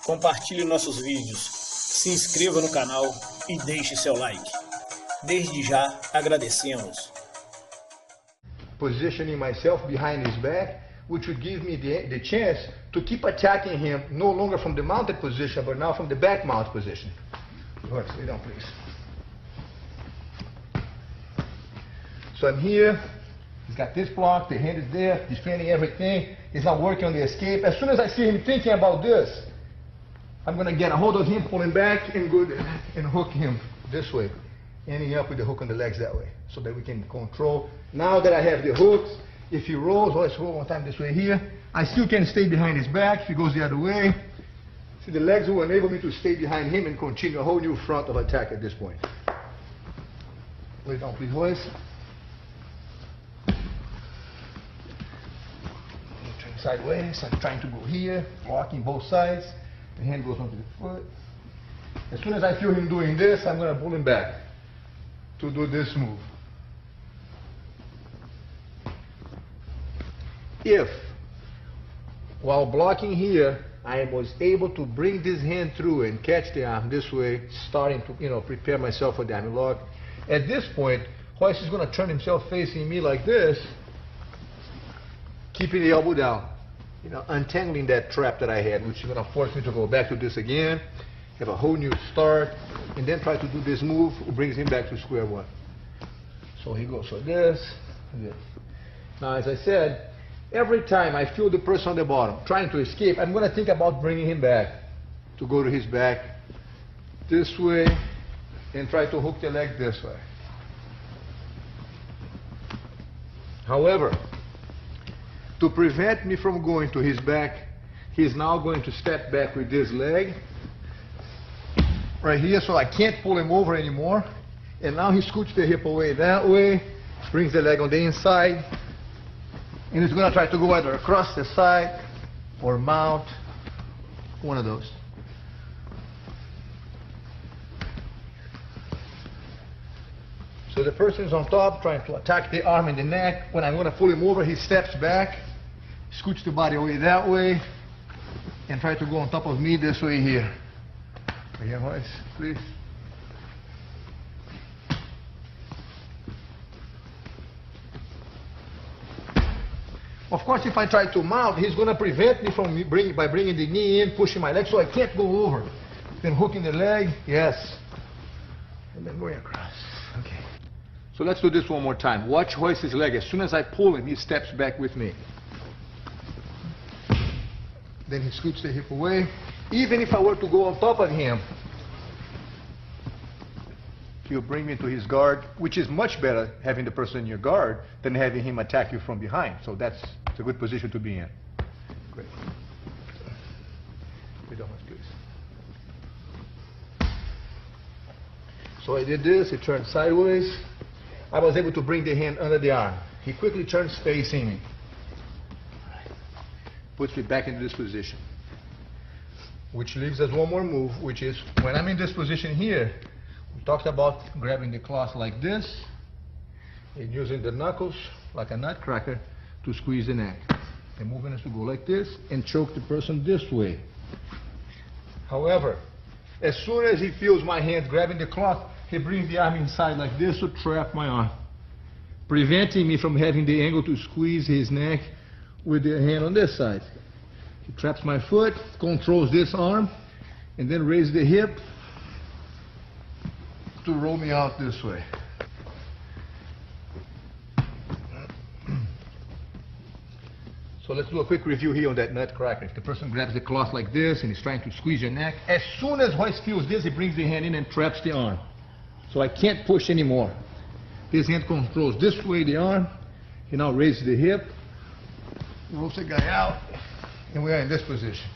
compartilhe nossos vídeos, se inscreva no canal e deixe seu like. Desde já agradecemos. Positioning myself behind his back, which would give me the chance to keep attacking him no longer from the mounted position, but now from the back mount position. Royce, lay down, please. So I'm here. He's got this block, the hand is there, defending everything. He's not working on the escape. As soon as I see him thinking about this, I'm going to get a hold of him, pull him back, and go and hook him this way. Ending up with the hook on the legs that way, so that we can control. Now that I have the hooks, if he rolls, let's roll one time this way here. I still can stay behind his back. If he goes the other way, see, the legs will enable me to stay behind him and continue a whole new front of attack at this point. Lay down, please, Royce. Turn sideways. I'm trying to go here, blocking both sides. The hand goes onto the foot. As soon as I feel him doing this, I'm going to pull him back to do this move. If, while blocking here, I was able to bring this hand through and catch the arm this way, starting to, prepare myself for the arm lock, at this point, Royce is going to turn himself facing me like this, keeping the elbow down, untangling that trap that I had, which is going to force me to go back to this again, have a whole new start, and then try to do this move, which brings him back to square one. So he goes like this, and this. Now, as I said, every time I feel the person on the bottom trying to escape, I'm going to think about bringing him back, to go to his back this way, and try to hook the leg this way. However, to prevent me from going to his back, he's now going to step back with this leg right here, so I can't pull him over anymore. And now he scoots the hip away that way, brings the leg on the inside, and he's going to try to go either across the side or mount, one of those. So the person is on top trying to attack the arm and the neck. When I'm going to pull him over, he steps back, scoots the body away that way, and try to go on top of me this way here. Right here, Royce, please. Of course, if I try to mount, he's going to prevent me from by bringing the knee in, pushing my leg, so I can't go over. Then hooking the leg, yes. And then going across. Okay. So let's do this one more time. Watch Royce's leg. As soon as I pull him, he steps back with me. Then he scoots the hip away. Even if I were to go on top of him, he'll bring me to his guard, which is much better having the person in your guard than having him attack you from behind. So it's a good position to be in. Great. Please. So I did this, he turned sideways. I was able to bring the hand under the arm. He quickly turns facing me. Puts me back into this position. Which leaves us one more move, which is when I'm in this position here, we talked about grabbing the cloth like this and using the knuckles like a nutcracker to squeeze the neck. The movement is to go like this and choke the person this way. However, as soon as he feels my hand grabbing the cloth, he brings the arm inside like this to trap my arm, preventing me from having the angle to squeeze his neck with the hand on this side. He traps my foot, controls this arm, and then raises the hip to roll me out this way. So let's do a quick review here on that nutcracker. If the person grabs the cloth like this and is trying to squeeze your neck, as soon as Royce feels this, he brings the hand in and traps the arm. So I can't push anymore. This hand controls this way the arm. He now raises the hip, rolls the guy out, and we are in this position.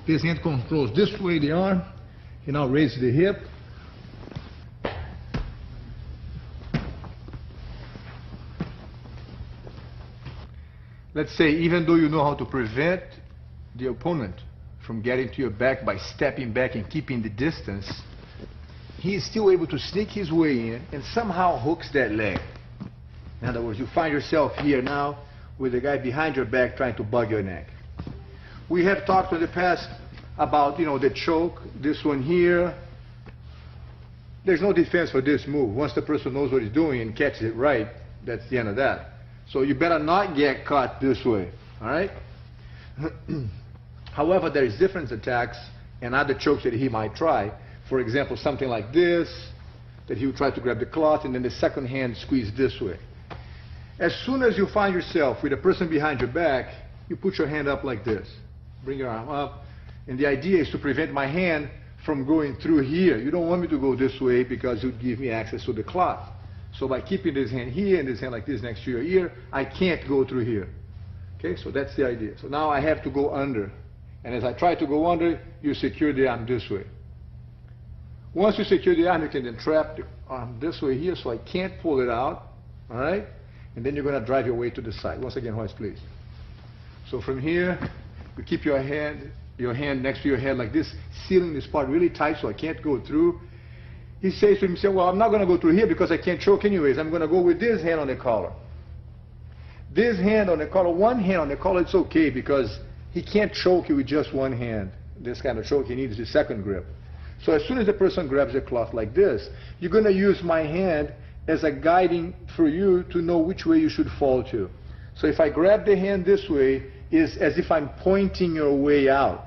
This hand controls this way the arm. He now raises the hip. Let's say even though you know how to prevent the opponent from getting to your back by stepping back and keeping the distance, he's still able to sneak his way in and somehow hooks that leg. In other words, you find yourself here now with the guy behind your back trying to bug your neck. We have talked in the past about, the choke, this one here. There's no defense for this move. Once the person knows what he's doing and catches it right, that's the end of that. So you better not get caught this way, all right? However, there is different attacks and other chokes that he might try. For example, something like this, that he would try to grab the cloth and then the second hand squeeze this way. As soon as you find yourself with a person behind your back, you put your hand up like this. Bring your arm up. And the idea is to prevent my hand from going through here. You don't want me to go this way because it would give me access to the cloth. So by keeping this hand here and this hand like this next to your ear, I can't go through here. Okay, so that's the idea. So now I have to go under. And as I try to go under, you secure the arm this way. Once you secure the arm, you can then trap the arm this way here so I can't pull it out. All right? And then you're going to drive your way to the side. Once again, Royce, please. So from here, you keep your hand next to your head like this, sealing this part really tight so I can't go through. He says to himself, well, I'm not going to go through here because I can't choke anyways. I'm going to go with this hand on the collar. This hand on the collar, one hand on the collar, it's okay because he can't choke you with just one hand. This kind of choke, he needs the second grip. So as soon as the person grabs the cloth like this, you're going to use my hand as a guiding for you to know which way you should fall to. So if I grab the hand this way, is as if I'm pointing your way out.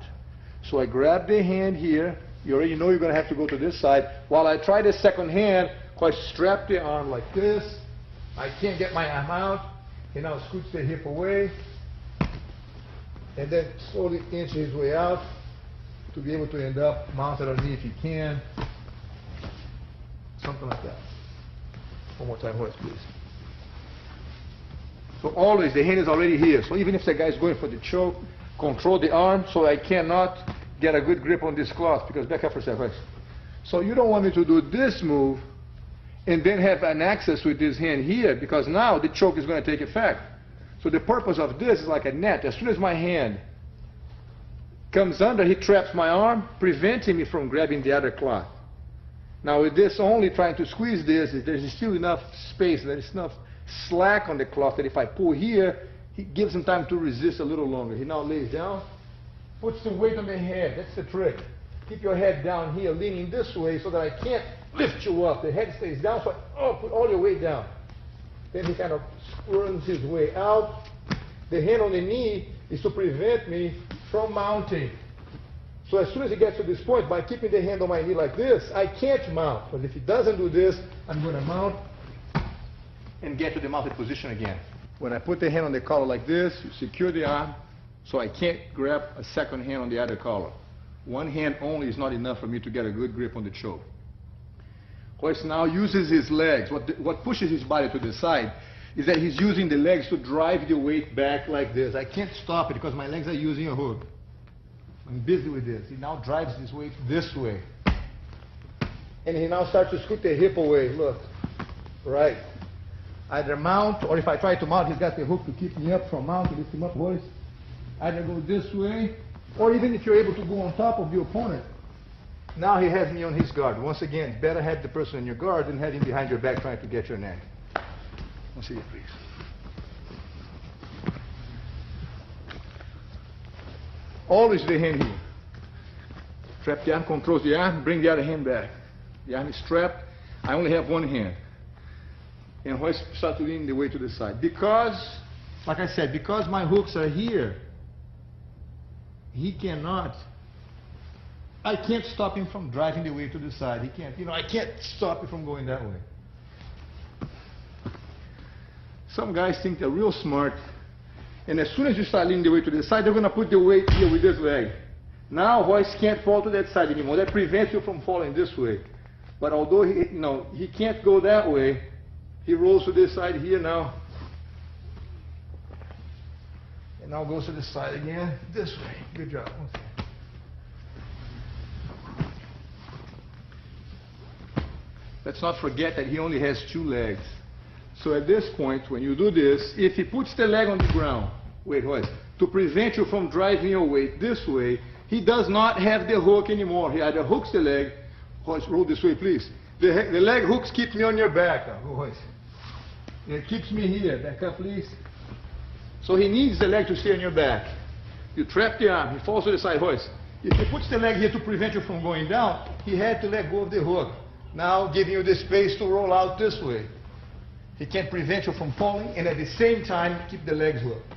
So I grab the hand here. You already know you're going to have to go to this side. While I try the second hand, I strap the arm like this. I can't get my arm out. And now scooch the hip away. And then slowly inch his way out to be able to end up mounted on me if you can. Something like that. One more time, Royce, please. So always the hand is already here. So even if the guy's going for the choke, control the arm so I cannot get a good grip on this cloth, because back up for a second. So you don't want me to do this move and then have an access with this hand here, because now the choke is going to take effect. So the purpose of this is like a net. As soon as my hand comes under, he traps my arm, preventing me from grabbing the other cloth. Now with this only trying to squeeze this, there's still enough space, there's enough slack on the cloth that if I pull here, he gives him time to resist a little longer. He now lays down, puts the weight on the head. That's the trick. Keep your head down here, leaning this way so that I can't lift you up. The head stays down, so put all your weight down. Then he kind of squirms his way out. The hand on the knee is to prevent me from mounting. So as soon as he gets to this point, by keeping the hand on my knee like this, I can't mount. But if he doesn't do this, I'm going to mount and get to the mounted position again. When I put the hand on the collar like this, you secure the arm, so I can't grab a second hand on the other collar. One hand only is not enough for me to get a good grip on the choke. Royce now uses his legs. What pushes his body to the side is that he's using the legs to drive the weight back like this. I can't stop it because my legs are using a hook. I'm busy with this. He now drives his weight this way. And he now starts to scoot the hip away. Look. Right. Either mount, or if I try to mount, he's got the hook to keep me up from mounting. Lift him up, boys. Either go this way, or even if you're able to go on top of your opponent. Now he has me on his guard. Once again, it's better have the person on your guard than have him behind your back trying to get your neck. Let's see it, please. Always the hand here. Trap the arm, controls the arm, bring the other hand back. The arm is strapped. I only have one hand. And Royce starts to lean the way to the side. Because, like I said, because my hooks are here, he cannot, I can't stop him from driving the way to the side. He can't, I can't stop him from going that way. Some guys think they're real smart, and as soon as you start leaning the way to the side, they're going to put the weight here with this leg. Now Royce can't fall to that side anymore. That prevents you from falling this way. But although he can't go that way, he rolls to this side here now. And now goes to the side again, this way. Good job. Okay. Let's not forget that he only has two legs. So at this point, when you do this, if he puts the leg on the ground, wait, Royce, to prevent you from driving your weight this way, he does not have the hook anymore. He either hooks the leg Royce, roll this way, please. The leg hooks keep me on your back. Royce. It keeps me here. Back up, please. So he needs the leg to stay on your back. You trap the arm. He falls to the side. Royce. If he puts the leg here to prevent you from going down, he had to let go of the hook. Now giving you the space to roll out this way. He can't prevent you from falling, and at the same time keep the legs hooked.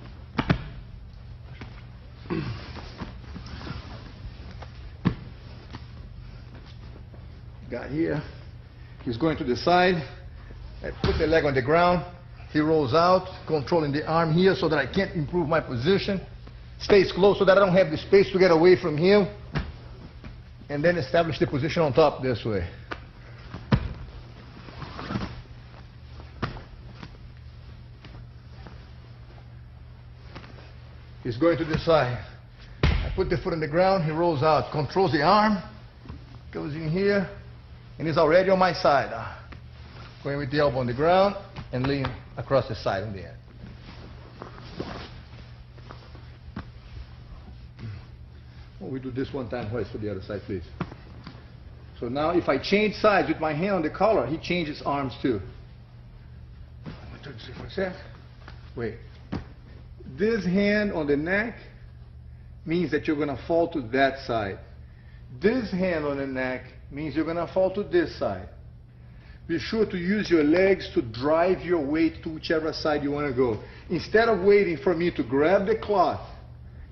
Got here. He's going to the side. I put the leg on the ground. He rolls out, controlling the arm here so that I can't improve my position. Stays close so that I don't have the space to get away from him. And then establish the position on top this way. He's going to the side. I put the foot on the ground. He rolls out, controls the arm, goes in here, and he's already on my side. Going with the elbow on the ground and lean across the side on the end. Well, we do this one time, Royce, for the other side, please. So now if I change sides with my hand on the collar, he changes arms too. I'm going to turn this for a sec. Wait. This hand on the neck means that you're going to fall to that side. This hand on the neck means you're going to fall to this side. Be sure to use your legs to drive your weight to whichever side you want to go. Instead of waiting for me to grab the cloth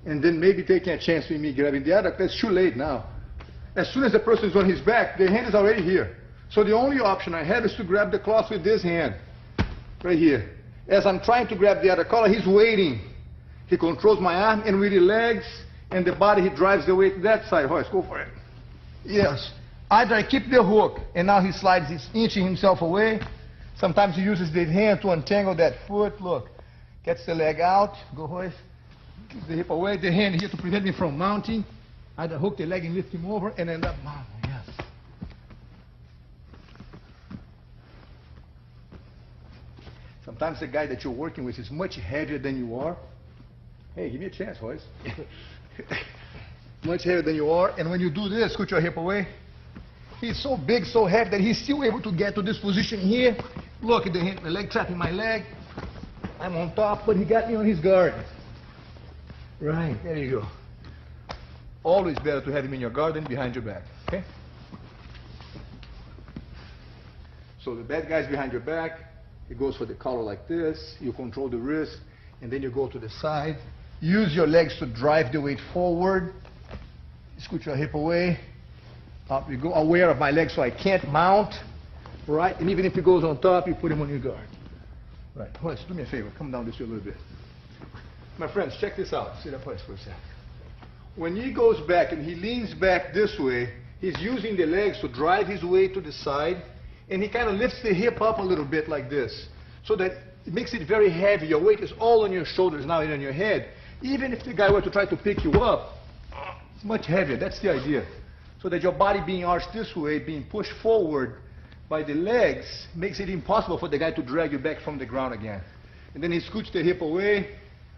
and then maybe taking a chance with me grabbing the other, that's too late now. As soon as the person is on his back, the hand is already here. So the only option I have is to grab the cloth with this hand, right here. As I'm trying to grab the other collar, he's waiting. He controls my arm, and with the legs and the body, he drives the weight to that side. Royce, go for it. Yes. Either I keep the hook, and now he slides, he's inching himself away. Sometimes he uses the hand to untangle that foot. Look, gets the leg out. Go, Royce. Keep the hip away. The hand here to prevent me from mounting. Either hook the leg and lift him over and end up mounting. Yes. Sometimes the guy that you're working with is much heavier than you are. Hey, give me a chance, Royce. Much heavier than you are. And when you do this, scoot your hip away. He's so big, so heavy that he's still able to get to this position here. Look at the leg trapping my leg. I'm on top, but he got me on his guard. Right, there you go. Always better to have him in your guard than behind your back, okay? So the bad guy's behind your back. He goes for the collar like this. You control the wrist, and then you go to the side. Use your legs to drive the weight forward. Scoot your hip away. Up you go. Aware of my legs so I can't mount. Right? And even if he goes on top, you put him on your guard. Right. Royce, do me a favor. Come down this way a little bit. My friends, check this out. See that place for a second. When he goes back and he leans back this way, he's using the legs to drive his weight to the side, and he kind of lifts the hip up a little bit like this, so that it makes it very heavy. Your weight is all on your shoulders now and on your head. Even if the guy were to try to pick you up, it's much heavier. That's the idea. So that your body being arched this way, being pushed forward by the legs, makes it impossible for the guy to drag you back from the ground again. And then he scoots the hip away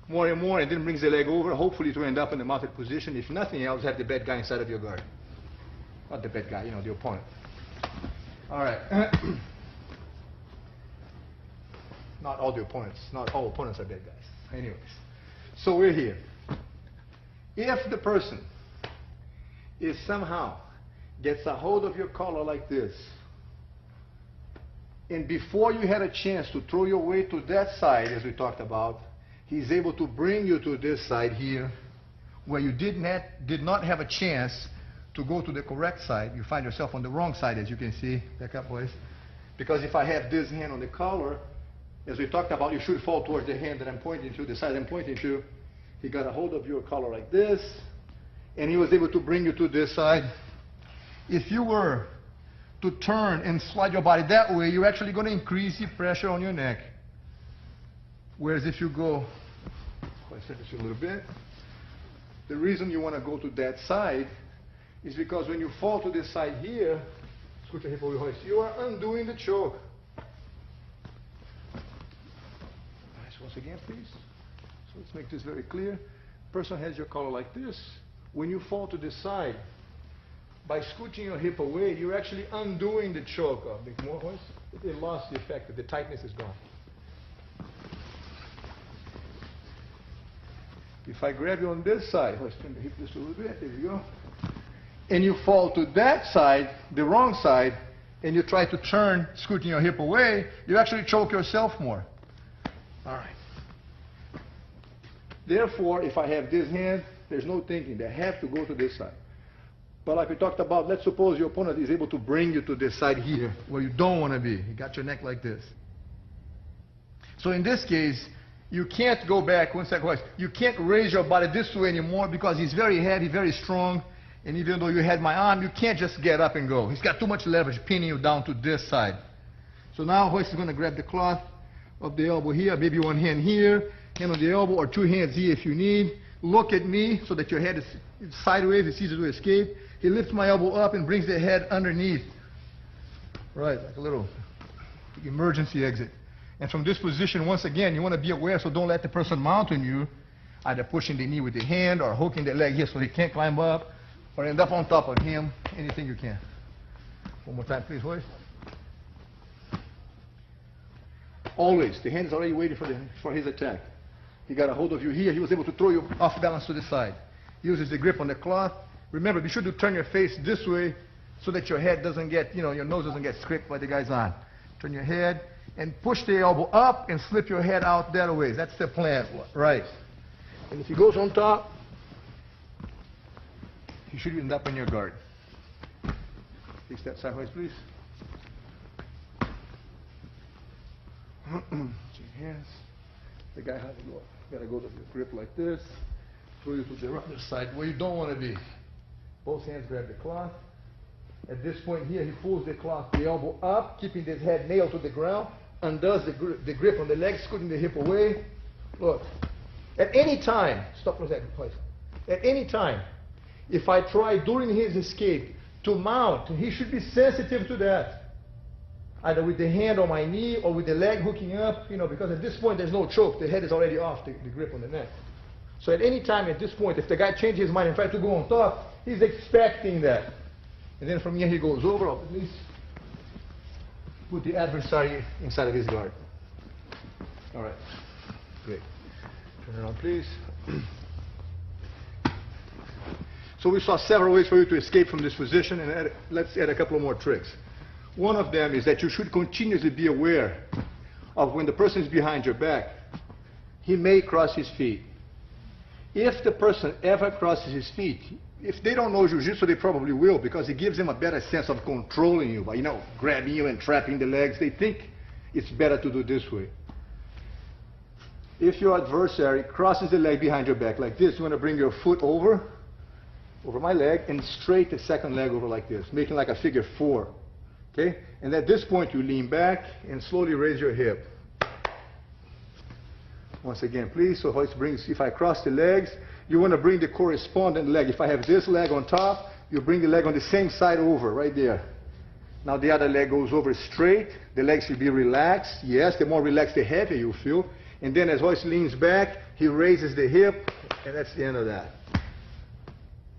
more and more, and then brings the leg over, hopefully to end up in the mounted position. If nothing else, have the bad guy inside of your guard. Not the bad guy, you know, the opponent. All right. Not all the opponents. Not all opponents are bad guys. Anyways. So we're here. If the person is somehow gets a hold of your collar like this, and before you had a chance to throw your weight to that side, as we talked about, he's able to bring you to this side here, where you did not have a chance to go to the correct side. You find yourself on the wrong side, as you can see. Back up, boys. Because if I have this hand on the collar, as we talked about, you should fall towards the hand that I'm pointing to, the side I'm pointing to. He got a hold of your collar like this, and he was able to bring you to this side. If you were to turn and slide your body that way, you're actually going to increase the pressure on your neck. Whereas if you go, I'll set this a little bit. The reason you want to go to that side is because when you fall to this side here, scoot your hip over, Royce, you are undoing the choke. Nice, once again, please. So let's make this very clear. Person has your collar like this. When you fall to this side, by scooting your hip away, you're actually undoing the choke. Make more noise. It lost the effect. The tightness is gone. If I grab you on this side, let's turn the hip just a little bit. There you go. And you fall to that side, the wrong side, and you try to turn, scooting your hip away, you actually choke yourself more. All right. Therefore, if I have this hand, there's no thinking. They have to go to this side. But like we talked about, let's suppose your opponent is able to bring you to this side here, where you don't want to be. You got your neck like this. So in this case, you can't go back, one second, you can't raise your body this way anymore because he's very heavy, very strong. And even though you had my arm, you can't just get up and go. He's got too much leverage pinning you down to this side. So now Royce is going to grab the cloth of the elbow here, maybe one hand here, hand on the elbow, or two hands here if you need. Look at me so that your head is sideways, it's easy to escape. He lifts my elbow up and brings the head underneath. Right, like a little emergency exit. And from this position, once again, you want to be aware, so don't let the person mount on you, either pushing the knee with the hand or hooking the leg here so he can't climb up, or end up on top of him, anything you can. One more time, please, Royce. Always, the hand is already waiting for his attack. He got a hold of you here, he was able to throw you off balance to the side. He uses the grip on the cloth. Remember, be sure to turn your face this way so that your head doesn't get, your nose doesn't get scraped by the guy's arm. Turn your head and push the elbow up and slip your head out that way. That's the plan, right? And if he goes on top, he should end up on your guard. Take that sideways, please. Change hands. The guy has to go. Got to go to the grip like this. Throw you to the other side where you don't want to be. Both hands grab the cloth. At this point here, he pulls the cloth, the elbow up, keeping his head nailed to the ground, undoes the grip on the leg, scooting the hip away. Look, at any time, stop for a second, please. At any time, if I try during his escape to mount, he should be sensitive to that. Either with the hand on my knee or with the leg hooking up, because at this point there's no choke. The head is already off the grip on the neck. So at any time at this point, if the guy changes his mind and tries to go on top, he's expecting that. And then from here he goes over, or at least put the adversary inside of his guard. All right, great. Turn around, please. So we saw several ways for you to escape from this position, and let's add a couple of more tricks. One of them is that you should continuously be aware of when the person is behind your back, he may cross his feet. If the person ever crosses his feet, if they don't know Jiu-Jitsu, they probably will, because it gives them a better sense of controlling you by, grabbing you and trapping the legs. They think it's better to do this way. If your adversary crosses the leg behind your back like this, you want to bring your foot over my leg and straight the second leg over like this, making like a figure 4. Okay? And at this point, you lean back and slowly raise your hip. Once again, please. So Royce brings, if I cross the legs, you want to bring the corresponding leg. If I have this leg on top, you bring the leg on the same side over, right there. Now the other leg goes over straight. The leg should be relaxed. Yes, the more relaxed, the heavier you feel. And then as Royce leans back, he raises the hip, and that's the end of that.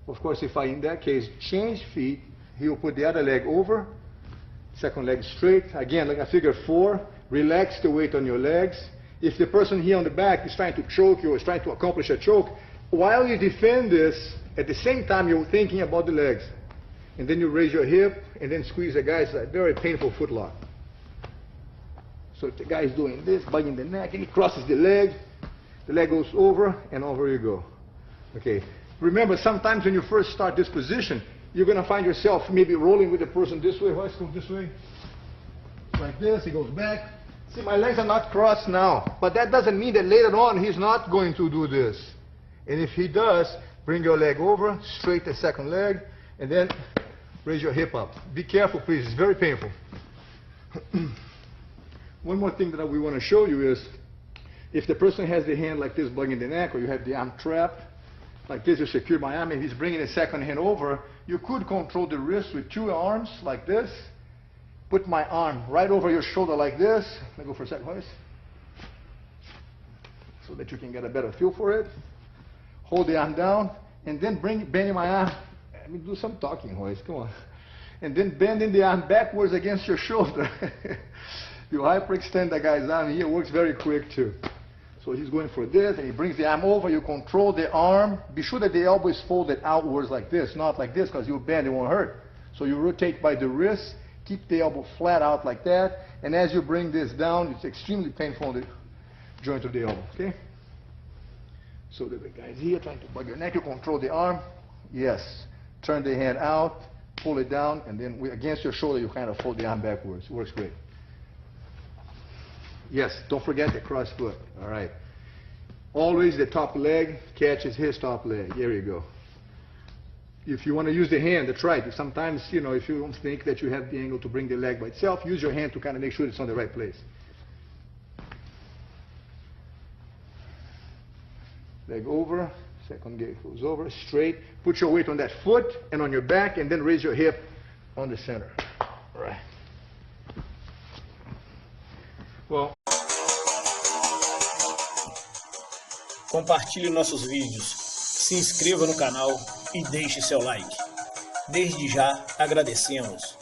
Of course, if I, in that case, change feet, he will put the other leg over, second leg straight. Again, like a figure 4, relax the weight on your legs. If the person here on the back is trying to choke you or is trying to accomplish a choke, while you defend this, at the same time you're thinking about the legs. And then you raise your hip and then squeeze the guy. It's a very painful foot lock. So if the guy is doing this, biting the neck, and he crosses the leg goes over, and over you go. Okay. Remember, sometimes when you first start this position, you're going to find yourself maybe rolling with the person this way. Royce goes this way. Like this, he goes back. See, my legs are not crossed now. But that doesn't mean that later on he's not going to do this. And if he does, bring your leg over, straight the second leg, and then raise your hip up. Be careful, please. It's very painful. One more thing that we want to show you is, if the person has the hand like this, bugging the neck, or you have the arm trapped, like this, you secure my arm, and he's bringing the second hand over, you could control the wrist with 2 arms, like this. Put my arm right over your shoulder like this. Let me go for a second, Royce. So that you can get a better feel for it. Hold the arm down, and then bending my arm Let me do some talking, Royce, come on. And then bending the arm backwards against your shoulder. You hyperextend the guy's arm here, works very quick too. So he's going for this, and he brings the arm over, you control the arm. Be sure that the elbow is folded outwards like this, not like this, because you'll bend, it won't hurt. So you rotate by the wrist, keep the elbow flat out like that, and as you bring this down, it's extremely painful on the joint of the elbow, okay? So the guy's here trying to bug your neck, you control the arm, yes. Turn the hand out, pull it down, and then against your shoulder, you kind of fold the arm backwards. It works great. Yes, don't forget the cross foot. All right. Always the top leg catches his top leg. There you go. If you want to use the hand, that's right. Sometimes, you know, if you don't think that you have the angle to bring the leg by itself, use your hand to kind of make sure it's on the right place. Leg over, second gate goes over, straight. Put your weight on that foot and on your back, and then raise your hip on the center. All right. Well. Compartilhe nossos vídeos, se inscreva no canal e deixe seu like. Desde já agradecemos.